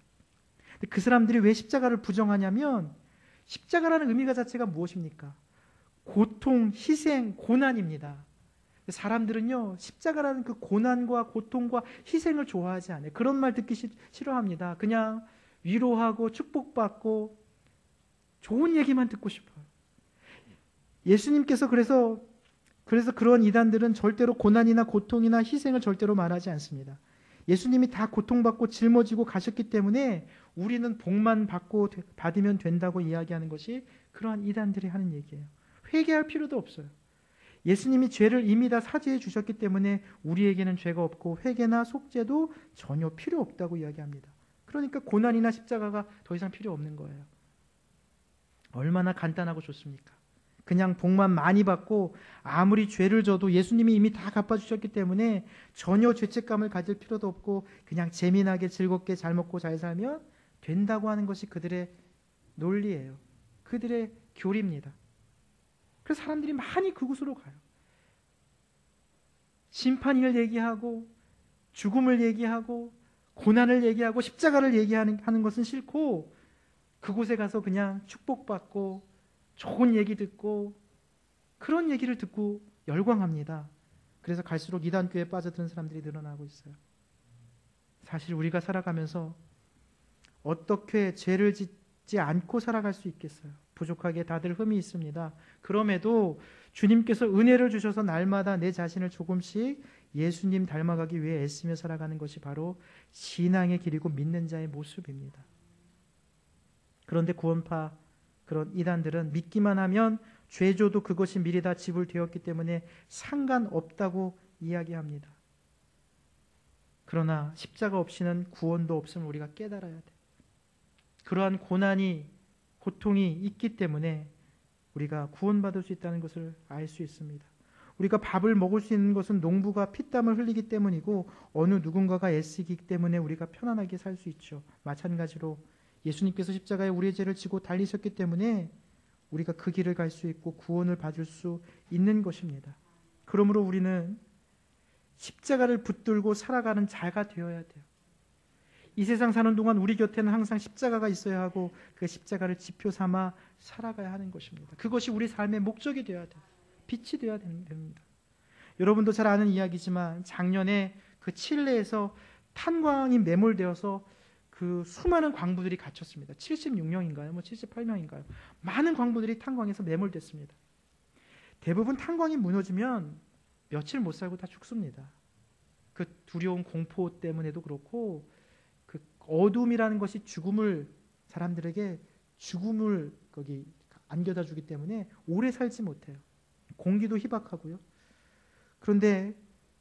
근데 그 사람들이 왜 십자가를 부정하냐면 십자가라는 의미가 자체가 무엇입니까? 고통, 희생, 고난입니다. 사람들은요 십자가라는 그 고난과 고통과 희생을 좋아하지 않아요. 그런 말 듣기 싫어합니다. 그냥 위로하고 축복받고 좋은 얘기만 듣고 싶어요. 예수님께서 그래서 그런 이단들은 절대로 고난이나 고통이나 희생을 절대로 말하지 않습니다. 예수님이 다 고통받고 짊어지고 가셨기 때문에 우리는 복만 받으면 된다고 이야기하는 것이 그러한 이단들이 하는 얘기예요. 회개할 필요도 없어요. 예수님이 죄를 이미 다 사죄해 주셨기 때문에 우리에게는 죄가 없고 회개나 속죄도 전혀 필요 없다고 이야기합니다. 그러니까 고난이나 십자가가 더 이상 필요 없는 거예요. 얼마나 간단하고 좋습니까? 그냥 복만 많이 받고 아무리 죄를 져도 예수님이 이미 다 갚아주셨기 때문에 전혀 죄책감을 가질 필요도 없고 그냥 재미나게 즐겁게 잘 먹고 잘 살면 된다고 하는 것이 그들의 논리예요. 그들의 교리입니다. 그래서 사람들이 많이 그곳으로 가요. 심판을 얘기하고 죽음을 얘기하고 고난을 얘기하고 십자가를 얘기하는 것은 싫고 그곳에 가서 그냥 축복받고 좋은 얘기 듣고 그런 얘기를 듣고 열광합니다. 그래서 갈수록 이단교에 빠져드는 사람들이 늘어나고 있어요. 사실 우리가 살아가면서 어떻게 죄를 짓지 않고 살아갈 수 있겠어요? 부족하게 다들 흠이 있습니다. 그럼에도 주님께서 은혜를 주셔서 날마다 내 자신을 조금씩 예수님 닮아가기 위해 애쓰며 살아가는 것이 바로 신앙의 길이고 믿는 자의 모습입니다. 그런데 구원파 그런 이단들은 믿기만 하면 죄줘도 그것이 미리 다 지불되었기 때문에 상관없다고 이야기합니다. 그러나 십자가 없이는 구원도 없음을 우리가 깨달아야 돼. 그러한 고통이 있기 때문에 우리가 구원받을 수 있다는 것을 알 수 있습니다. 우리가 밥을 먹을 수 있는 것은 농부가 피땀을 흘리기 때문이고 어느 누군가가 애쓰기 때문에 우리가 편안하게 살 수 있죠. 마찬가지로 예수님께서 십자가에 우리의 죄를 지고 달리셨기 때문에 우리가 그 길을 갈 수 있고 구원을 받을 수 있는 것입니다. 그러므로 우리는 십자가를 붙들고 살아가는 자가 되어야 돼요. 이 세상 사는 동안 우리 곁에는 항상 십자가가 있어야 하고 그 십자가를 지표 삼아 살아가야 하는 것입니다. 그것이 우리 삶의 목적이 되어야 돼요. 빛이 되어야 됩니다. 여러분도 잘 아는 이야기지만 작년에 그 칠레에서 탄광이 매몰되어서 그 수많은 광부들이 갇혔습니다. 76명인가요? 78명인가요? 많은 광부들이 탄광에서 매몰됐습니다. 대부분 탄광이 무너지면 며칠 못 살고 다 죽습니다. 그 두려운 공포 때문에도 그렇고 그 어둠이라는 것이 사람들에게 죽음을 거기 안겨다 주기 때문에 오래 살지 못해요. 공기도 희박하고요. 그런데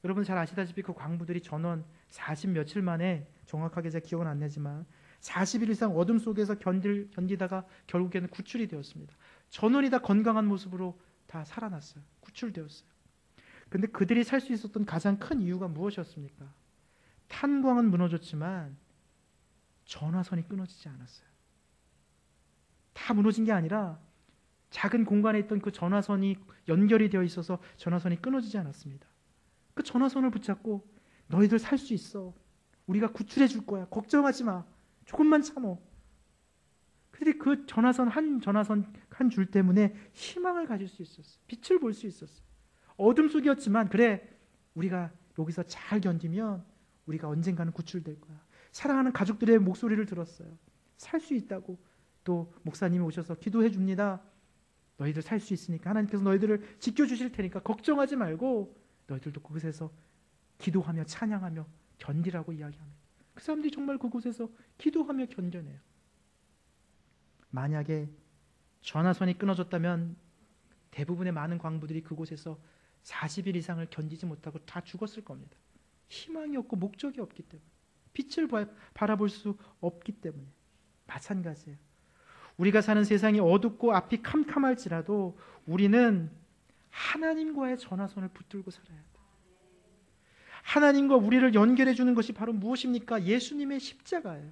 여러분 잘 아시다시피 그 광부들이 전원 40 며칠 만에 정확하게 제 기억은 안 나지만 40일 이상 어둠 속에서 견디다가 결국에는 구출이 되었습니다. 전원이 다 건강한 모습으로 다 살아났어요. 구출되었어요. 근데 그들이 살 수 있었던 가장 큰 이유가 무엇이었습니까? 탄광은 무너졌지만 전화선이 끊어지지 않았어요. 다 무너진 게 아니라 작은 공간에 있던 그 전화선이 연결이 되어 있어서 전화선이 끊어지지 않았습니다. 그 전화선을 붙잡고 너희들 살 수 있어. 우리가 구출해 줄 거야. 걱정하지 마. 조금만 참어. 그들이 그 전화선 한 줄 때문에 희망을 가질 수 있었어요. 빛을 볼 수 있었어요. 어둠 속이었지만 그래, 우리가 여기서 잘 견디면 우리가 언젠가는 구출될 거야. 사랑하는 가족들의 목소리를 들었어요. 살 수 있다고. 또 목사님이 오셔서 기도해 줍니다. 너희들 살 수 있으니까 하나님께서 너희들을 지켜주실 테니까 걱정하지 말고 너희들도 그곳에서 기도하며 찬양하며 견디라고 이야기합니다. 그 사람들이 정말 그곳에서 기도하며 견뎌내요. 만약에 전화선이 끊어졌다면 대부분의 많은 광부들이 그곳에서 40일 이상을 견디지 못하고 다 죽었을 겁니다. 희망이 없고 목적이 없기 때문에, 빛을 바라볼 수 없기 때문에. 마찬가지예요. 우리가 사는 세상이 어둡고 앞이 캄캄할지라도 우리는 하나님과의 전화선을 붙들고 살아야 돼요. 하나님과 우리를 연결해 주는 것이 바로 무엇입니까? 예수님의 십자가예요.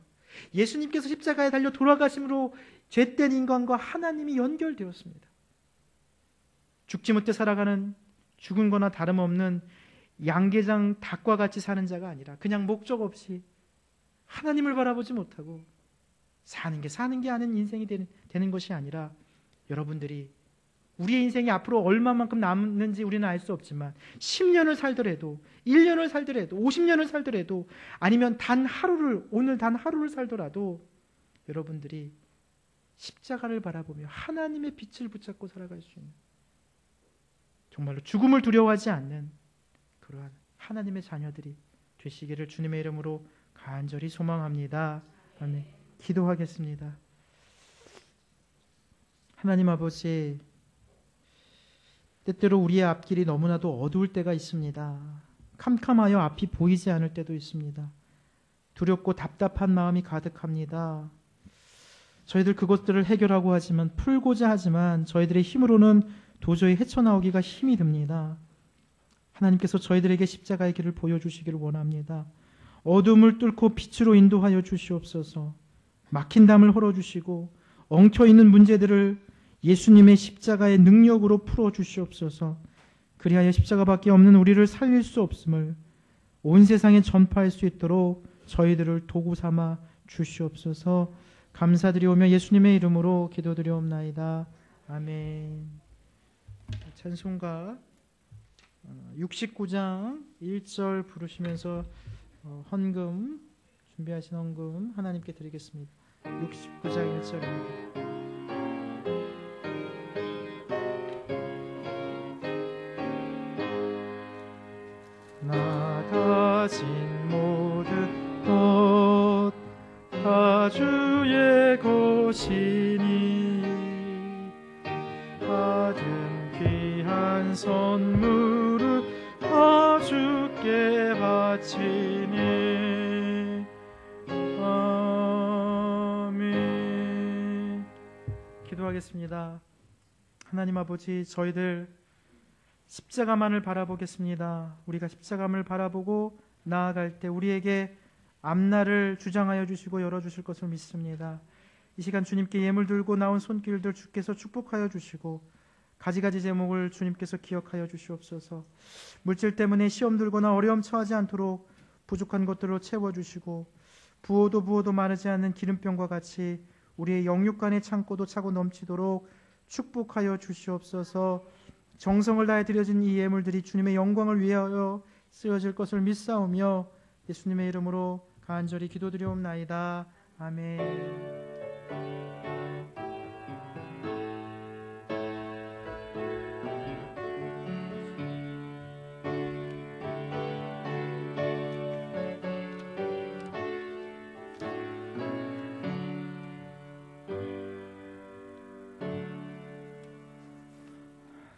예수님께서 십자가에 달려 돌아가심으로 죄된 인간과 하나님이 연결되었습니다. 죽지 못해 살아가는, 죽은 거나 다름없는 양계장 닭과 같이 사는 자가 아니라 그냥 목적 없이 하나님을 바라보지 못하고 사는 게 아닌 인생이 되는 것이 아니라, 여러분들이 우리의 인생이 앞으로 얼마만큼 남는지 우리는 알 수 없지만 10년을 살더라도, 1년을 살더라도, 50년을 살더라도, 아니면 오늘 단 하루를 살더라도 여러분들이 십자가를 바라보며 하나님의 빛을 붙잡고 살아갈 수 있는, 정말로 죽음을 두려워하지 않는 그러한 하나님의 자녀들이 되시기를 주님의 이름으로 간절히 소망합니다. 아멘. 기도하겠습니다. 하나님 아버지, 때때로 우리의 앞길이 너무나도 어두울 때가 있습니다. 캄캄하여 앞이 보이지 않을 때도 있습니다. 두렵고 답답한 마음이 가득합니다. 저희들 그것들을 해결하고 하지만, 풀고자 하지만 저희들의 힘으로는 도저히 헤쳐나오기가 힘이 듭니다. 하나님께서 저희들에게 십자가의 길을 보여주시기를 원합니다. 어둠을 뚫고 빛으로 인도하여 주시옵소서. 막힌 담을 헐어주시고 엉켜있는 문제들을 예수님의 십자가의 능력으로 풀어주시옵소서. 그리하여 십자가밖에 없는 우리를 살릴 수 없음을 온 세상에 전파할 수 있도록 저희들을 도구 삼아 주시옵소서. 감사드리오며 예수님의 이름으로 기도드리옵나이다. 아멘. 찬송가 69장 1절 부르시면서 헌금, 준비하신 헌금 하나님께 드리겠습니다. 69장 1절입니다. 나 가진 모든 것 다 주의 것이니 받은 귀한 선물을 다 주께 바치니 아멘. 기도하겠습니다. 하나님 아버지, 저희들 십자가만을 바라보겠습니다. 우리가 십자가만을 바라보고 나아갈 때 우리에게 앞날을 주장하여 주시고 열어주실 것을 믿습니다. 이 시간 주님께 예물 들고 나온 손길들 주께서 축복하여 주시고 가지가지 제목을 주님께서 기억하여 주시옵소서. 물질 때문에 시험 들거나 어려움 처하지 않도록 부족한 것들로 채워주시고 부어도 마르지 않는 기름병과 같이 우리의 영육간의 창고도 차고 넘치도록 축복하여 주시옵소서. 정성을 다해 드려진 이 예물들이 주님의 영광을 위하여 쓰여질 것을 믿사오며 예수님의 이름으로 간절히 기도드리옵나이다. 아멘.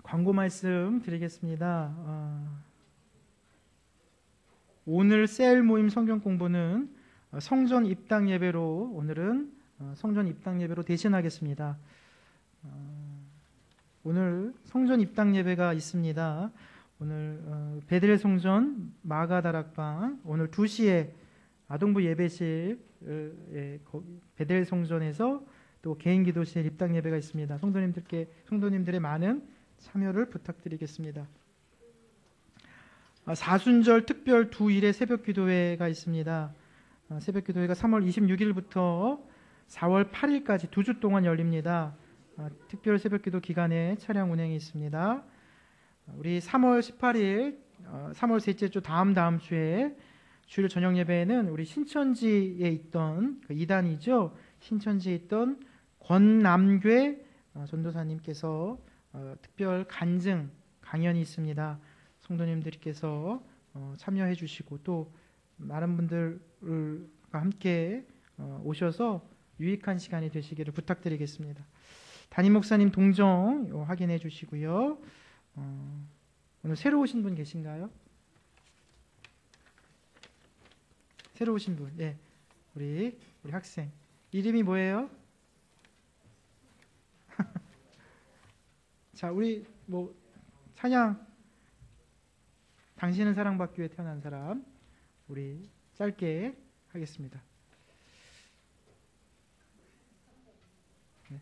광고 말씀 드리겠습니다. 오늘 셀 모임 성경 공부는 성전 입당 예배로 오늘은 성전 입당 예배로 대신하겠습니다. 오늘 성전 입당 예배가 있습니다. 오늘 베델 성전 마가다락방 오늘 2시에 아동부 예배실 베델 성전에서 또 개인 기도실 입당 예배가 있습니다. 성도님들의 많은 참여를 부탁드리겠습니다. 사순절 특별 2일의 새벽 기도회가 있습니다. 새벽 기도회가 3월 26일부터 4월 8일까지 2주 동안 열립니다. 특별 새벽 기도 기간에 차량 운행이 있습니다. 우리 3월 18일, 3월 셋째 주 다음 주에 주일 저녁 예배에는 우리 신천지에 있던 그 이단이죠. 신천지에 있던 권남괴 전도사님께서 특별 간증 강연이 있습니다. 성도님들께서 참여해 주시고 또 많은 분들과 함께 오셔서 유익한 시간이 되시기를 부탁드리겠습니다. 담임 목사님 동정 확인해 주시고요. 오늘 새로 오신 분 계신가요? 새로 오신 분, 예, 우리 학생 이름이 뭐예요? 자, 우리 찬양 당신은 사랑받기 위해 태어난 사람 우리 짧게 하겠습니다. 네.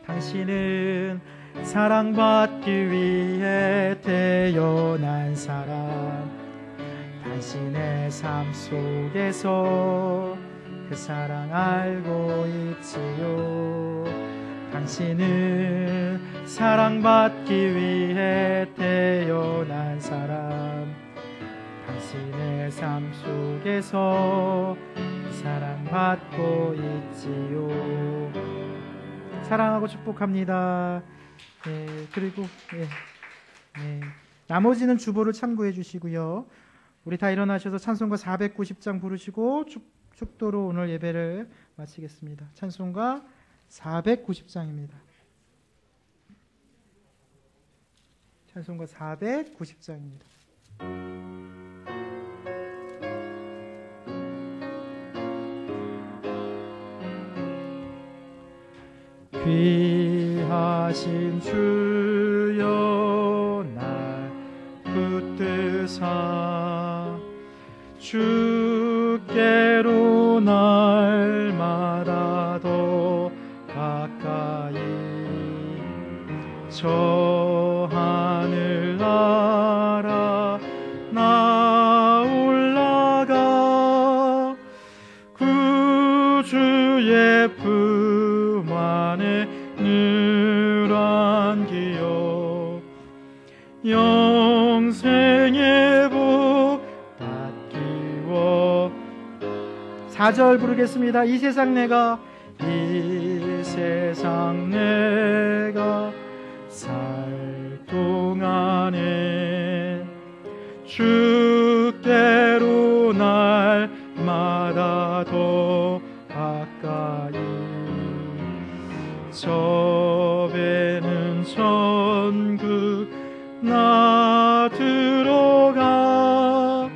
당신은 사랑받기 위해 태어난 사람 당신의 삶 속에서 그 사랑 알고 있지요. 당신은 사랑받기 위해 태어난 사람 당신의 삶 속에서 그 사랑받고 있지요. 사랑하고 축복합니다. 네, 그리고 나머지는 주보를 참고해 주시고요. 우리 다 일어나셔서 찬송가 490장 부르시고 축도로 오늘 예배를 마치겠습니다. 찬송가 490장입니다. 찬송가 490장입니다. 귀하신 주여 날 붙드사 주께로 날마다 더 가까이 저 하늘 나라 나 올라가 구주의 품 안에 늘 안기어 영생의 복 받기워. 4절 부르겠습니다. 이 세상 내가 살 동안에 주께로 날마다 더 가까이 저 배는 천국 나 들어가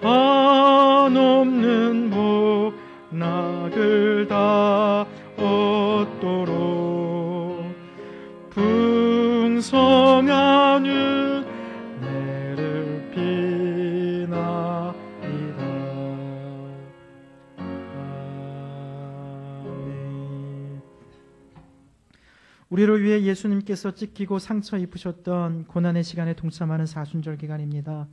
한없는 복락을 다 얻도록 풍성한 은혜를 비나이다. 아멘. 우리를 위해 예수님께서 찢기고 상처 입으셨던 고난의 시간에 동참하는 사순절 기간입니다.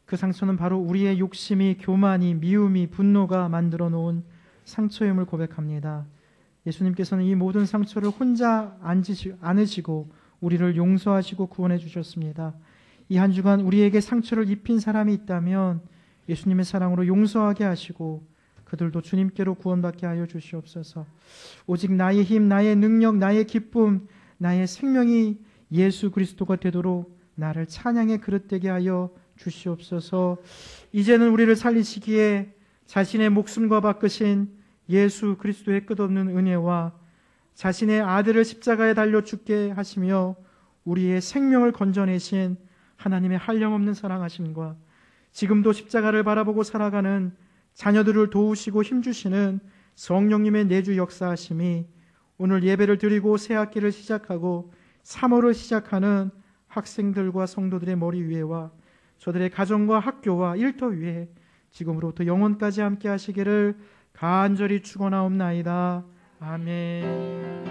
그 상처는 바로 우리의 욕심이, 교만이, 미움이, 분노가 만들어 놓은 상처임을 고백합니다. 예수님께서는 이 모든 상처를 혼자 안으시고 우리를 용서하시고 구원해 주셨습니다. 이 한 주간 우리에게 상처를 입힌 사람이 있다면 예수님의 사랑으로 용서하게 하시고 그들도 주님께로 구원받게 하여 주시옵소서. 오직 나의 힘, 나의 능력, 나의 기쁨, 나의 생명이 예수 그리스도가 되도록 나를 찬양의 그릇 되게 하여 주시옵소서. 이제는 우리를 살리시기에 자신의 목숨과 바꾸신 예수 그리스도의 끝없는 은혜와 자신의 아들을 십자가에 달려 죽게 하시며 우리의 생명을 건져내신 하나님의 한량없는 사랑하심과 지금도 십자가를 바라보고 살아가는 자녀들을 도우시고 힘주시는 성령님의 내주 역사하심이 오늘 예배를 드리고 새 학기를 시작하고 3월을 시작하는 학생들과 성도들의 머리 위에와 저들의 가정과 학교와 일터 위에 지금으로부터 영원까지 함께 하시기를 간절히 축원하옵나이다. 아멘.